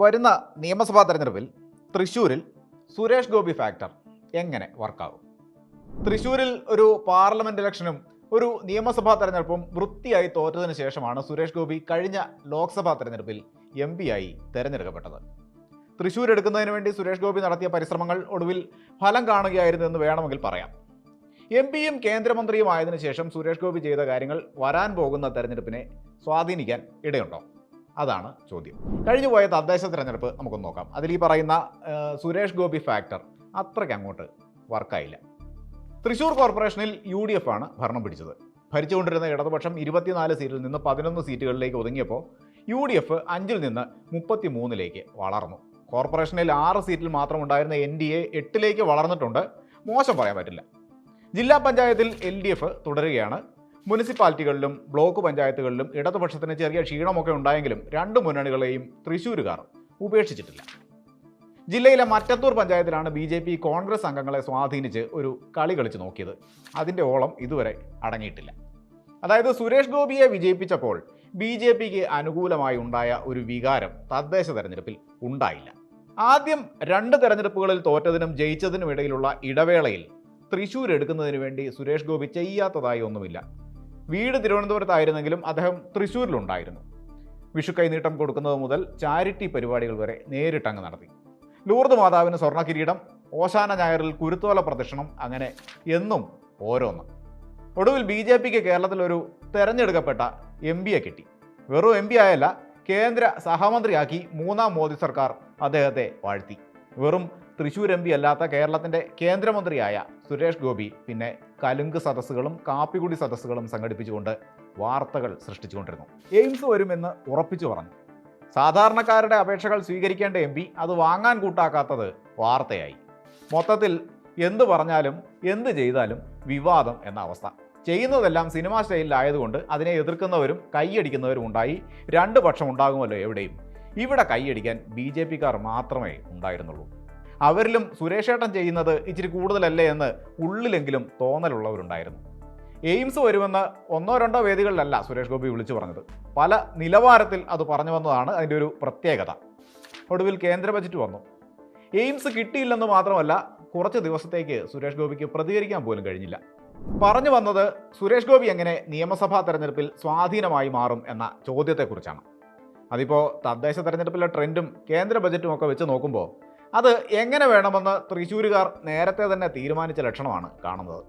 വരുന്ന നിയമസഭാ തെരഞ്ഞെടുപ്പിൽ തൃശ്ശൂരിൽ സുരേഷ് ഗോപി ഫാക്ടർ എങ്ങനെ വർക്കാകും? തൃശ്ശൂരിൽ ഒരു പാർലമെന്റ് ഇലക്ഷനും ഒരു നിയമസഭാ തെരഞ്ഞെടുപ്പും വൃത്തിയായി തോറ്റതിന് ശേഷമാണ് സുരേഷ് ഗോപി കഴിഞ്ഞ ലോക്സഭാ തെരഞ്ഞെടുപ്പിൽ MP ആയി തെരഞ്ഞെടുക്കപ്പെട്ടത്. തൃശ്ശൂർ എടുക്കുന്നതിന് വേണ്ടി സുരേഷ് ഗോപി നടത്തിയ പരിശ്രമങ്ങൾ ഒടുവിൽ ഫലം കാണുകയായിരുന്നു എന്ന് വേണമെങ്കിൽ പറയാം. MP-യും കേന്ദ്രമന്ത്രിയുമായതിനു ശേഷം സുരേഷ് ഗോപി ചെയ്ത കാര്യങ്ങൾ വരാൻ പോകുന്ന തെരഞ്ഞെടുപ്പിനെ സ്വാധീനിക്കാൻ ഇടയുണ്ടോ? അതാണ് ചോദ്യം. കഴിഞ്ഞുപോയ തദ്ദേശ തെരഞ്ഞെടുപ്പ് നമുക്കൊന്ന് നോക്കാം. അതിൽ ഈ പറയുന്ന സുരേഷ് ഗോപി ഫാക്ടർ അത്രയ്ക്ക് അങ്ങോട്ട് വർക്കായില്ല. തൃശ്ശൂർ കോർപ്പറേഷനിൽ UDF ആണ് ഭരണം പിടിച്ചത്. ഭരിച്ചുകൊണ്ടിരുന്ന ഇടതുപക്ഷം 24 സീറ്റിൽ നിന്ന് 11 സീറ്റുകളിലേക്ക് ഒതുങ്ങിയപ്പോൾ UDF 5-ൽ നിന്ന് 33-ലേക്ക് വളർന്നു. കോർപ്പറേഷനിൽ 6 സീറ്റിൽ മാത്രം ഉണ്ടായിരുന്ന NDA 8-ലേക്ക് വളർന്നിട്ടുണ്ട്. മോശം പറയാൻ പറ്റില്ല. ജില്ലാ പഞ്ചായത്തിൽ LDF തുടരുകയാണ്. മുനിസിപ്പാലിറ്റികളിലും ബ്ലോക്ക് പഞ്ചായത്തുകളിലും ഇടതുപക്ഷത്തിന് ചെറിയ ക്ഷീണമൊക്കെ ഉണ്ടായെങ്കിലും രണ്ട് മുന്നണികളെയും തൃശ്ശൂരുകാർ ഉപേക്ഷിച്ചിട്ടില്ല. ജില്ലയിലെ മറ്റത്തൂർ പഞ്ചായത്തിലാണ് BJP കോൺഗ്രസ് അംഗങ്ങളെ സ്വാധീനിച്ച് ഒരു കളി കളിച്ച് നോക്കിയത്. അതിൻ്റെ ഓളം ഇതുവരെ അടങ്ങിയിട്ടില്ല. അതായത് സുരേഷ് ഗോപിയെ വിജയിപ്പിച്ചപ്പോൾ BJPക്ക് അനുകൂലമായി ഉണ്ടായ ഒരു വികാരം തദ്ദേശ തെരഞ്ഞെടുപ്പിൽ ഉണ്ടായില്ല. ആദ്യം 2 തെരഞ്ഞെടുപ്പുകളിൽ തോറ്റതിനും ജയിച്ചതിനും ഇടയിലുള്ള ഇടവേളയിൽ തൃശ്ശൂർ എടുക്കുന്നതിന് വേണ്ടി സുരേഷ് ഗോപി ചെയ്യാത്തതായി ഒന്നുമില്ല. വീട് തിരുവനന്തപുരത്തായിരുന്നെങ്കിലും അദ്ദേഹം തൃശ്ശൂരിലുണ്ടായിരുന്നു. വിഷു കൈനീട്ടം കൊടുക്കുന്നത് മുതൽ ചാരിറ്റി പരിപാടികൾ വരെ നേരിട്ടങ്ങ് നടത്തി. ലൂർദ് മാതാവിന് സ്വർണ്ണ കിരീടം, ഓശാന ഞായറിൽ കുരുത്തോല പ്രദക്ഷിണം, അങ്ങനെ എന്നും ഓരോന്ന്. ഒടുവിൽ BJPക്ക് കേരളത്തിലൊരു തെരഞ്ഞെടുക്കപ്പെട്ട MP-യെ കിട്ടി. വെറും MP ആയല്ല, കേന്ദ്ര സഹമന്ത്രിയാക്കി 3ാം മോദി സർക്കാർ അദ്ദേഹത്തെ വാഴ്ത്തി. വെറും തൃശ്ശൂർ MP അല്ലാത്ത കേരളത്തിൻ്റെ കേന്ദ്രമന്ത്രിയായ സുരേഷ് ഗോപി പിന്നെ കലുങ്ക് സദസ്സുകളും കാപ്പികുടി സദസ്സുകളും സംഘടിപ്പിച്ചുകൊണ്ട് വാർത്തകൾ സൃഷ്ടിച്ചുകൊണ്ടിരുന്നു. എയിംസ് വരുമെന്ന് ഉറപ്പിച്ചു പറഞ്ഞു. സാധാരണക്കാരുടെ അപേക്ഷകൾ സ്വീകരിക്കേണ്ട MP അത് വാങ്ങാൻ കൂട്ടാക്കാത്തത് വാർത്തയായി. മൊത്തത്തിൽ എന്ത് പറഞ്ഞാലും എന്ത് ചെയ്താലും വിവാദം എന്ന അവസ്ഥ. ചെയ്യുന്നതെല്ലാം സിനിമാ സ്റ്റൈലിലായതുകൊണ്ട് അതിനെ എതിർക്കുന്നവരും കൈയടിക്കുന്നവരും ഉണ്ടായി. 2 പക്ഷം ഉണ്ടാകുമല്ലോ എവിടെയും. ഇവിടെ കൈയടിക്കാൻ BJPക്കാർ മാത്രമേ ഉണ്ടായിരുന്നുള്ളൂ. അവരിലും സുരേഷേട്ടൻ ചെയ്യുന്നത് ഇച്ചിരി കൂടുതലല്ലേ എന്ന് ഉള്ളിലെങ്കിലും തോന്നലുള്ളവരുണ്ടായിരുന്നു. എയിംസ് വരുമെന്ന് 1-2 വേദികളിലല്ല സുരേഷ് ഗോപി വിളിച്ചു പറഞ്ഞത്. പല നിലവാരത്തിൽ അത് പറഞ്ഞു വന്നതാണ് അതിൻ്റെ ഒരു പ്രത്യേകത. ഒടുവിൽ കേന്ദ്ര ബജറ്റ് വന്നു. എയിംസ് കിട്ടിയില്ലെന്ന് മാത്രമല്ല, കുറച്ച് ദിവസത്തേക്ക് സുരേഷ് ഗോപിക്ക് പ്രതികരിക്കാൻ പോലും കഴിഞ്ഞില്ല. പറഞ്ഞു വന്നത് സുരേഷ് ഗോപി എങ്ങനെ നിയമസഭാ തെരഞ്ഞെടുപ്പിൽ സ്വാധീനമായി മാറും എന്ന ചോദ്യത്തെക്കുറിച്ചാണ്. അതിപ്പോൾ തദ്ദേശ തെരഞ്ഞെടുപ്പിലെ ട്രെൻഡും കേന്ദ്ര ബജറ്റും ഒക്കെ വെച്ച് നോക്കുമ്പോൾ അത് എങ്ങനെ വേണമെന്ന് തൃശ്ശൂരുകാർ നേരത്തെ തന്നെ തീരുമാനിച്ച ലക്ഷണമാണ് കാണുന്നത്.